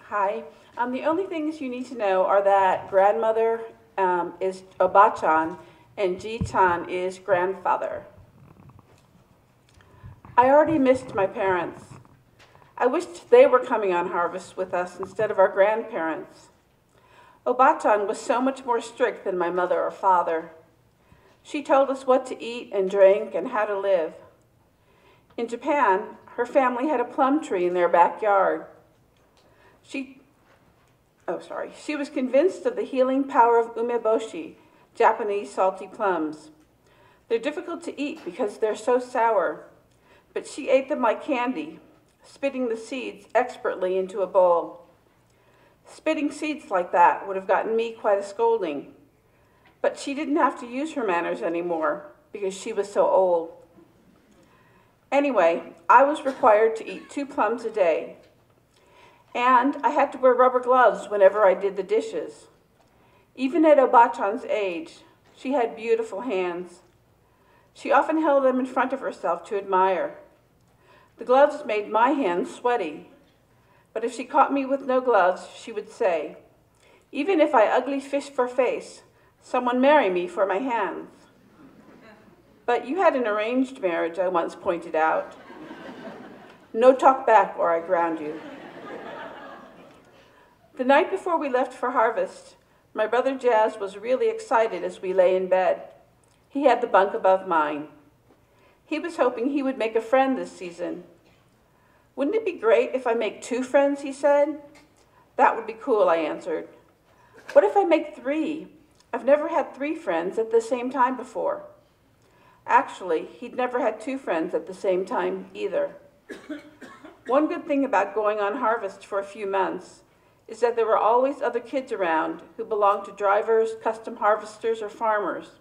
Hi. The only things you need to know are that grandmother is Obachan and Ji-chan is grandfather. I already missed my parents. I wished they were coming on harvest with us instead of our grandparents. Obachan was so much more strict than my mother or father. She told us what to eat and drink and how to live. In Japan, her family had a plum tree in their backyard. She was convinced of the healing power of umeboshi, Japanese salty plums. They're difficult to eat because they're so sour, but she ate them like candy, spitting the seeds expertly into a bowl. Spitting seeds like that would have gotten me quite a scolding, but she didn't have to use her manners anymore because she was so old. Anyway, I was required to eat 2 plums a day, and I had to wear rubber gloves whenever I did the dishes. Even at Obachan's age, she had beautiful hands. She often held them in front of herself to admire. The gloves made my hands sweaty, but if she caught me with no gloves, she would say, "Even if I ugly fish for face, someone marry me for my hands." But you had an arranged marriage, I once pointed out. No talk back or I ground you. The night before we left for harvest, my brother Jazz was really excited as we lay in bed. He had the bunk above mine. He was hoping he would make a friend this season. "Wouldn't it be great if I make 2 friends?" he said. "That would be cool," I answered. "What if I make 3? I've never had 3 friends at the same time before." Actually, he'd never had 2 friends at the same time either. One good thing about going on harvest for a few months is that there were always other kids around who belonged to drivers, custom harvesters, or farmers.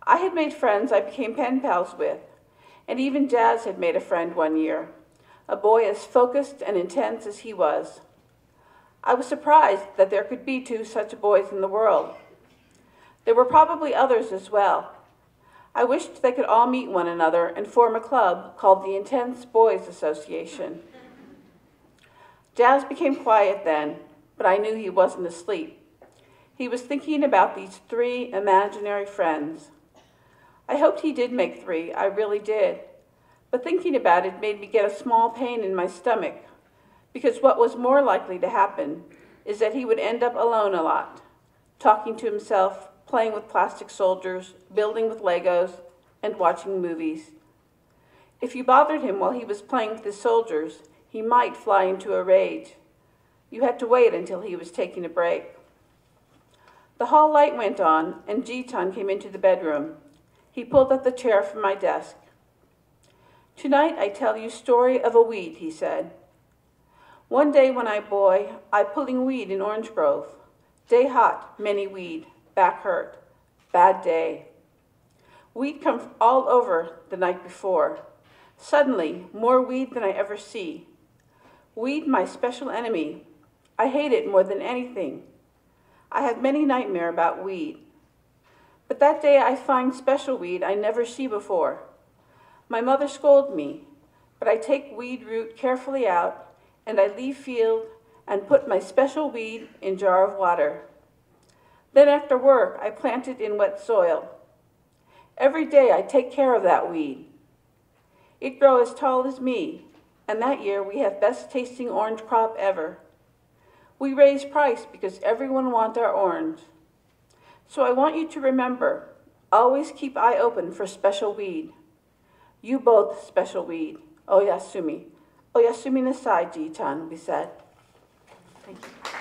I had made friends I became pen pals with, and even Jazz had made a friend one year, a boy as focused and intense as he was. I was surprised that there could be 2 such boys in the world. There were probably others as well. I wished they could all meet one another and form a club called the Intense Boys Association. Jazz became quiet then, but I knew he wasn't asleep. He was thinking about these 3 imaginary friends. I hoped he did make 3, I really did. But thinking about it made me get a small pain in my stomach, because what was more likely to happen is that he would end up alone a lot, talking to himself, playing with plastic soldiers, building with Legos, and watching movies. If you bothered him while he was playing with his soldiers, he might fly into a rage. You had to wait until he was taking a break. The hall light went on, and Ji-chan came into the bedroom. He pulled up the chair from my desk. "Tonight I tell you story of a weed," he said. "One day when I boy, I pulling weed in Orange Grove. Day hot, many weed, back hurt, bad day. Weed come all over the night before. Suddenly, more weed than I ever see. Weed my special enemy. I hate it more than anything. I have many nightmare about weed. But that day I find special weed I never see before. My mother scold me, but I take weed root carefully out, and I leave field and put my special weed in jar of water. Then after work, I plant it in wet soil. Every day I take care of that weed. It grow as tall as me, and that year we have best tasting orange crop ever. We raise price because everyone want our orange. So I want you to remember, always keep eye open for special weed. You both special weed. Oyasumi. Oyasumi nasai, Ji-chan, we said. Thank you.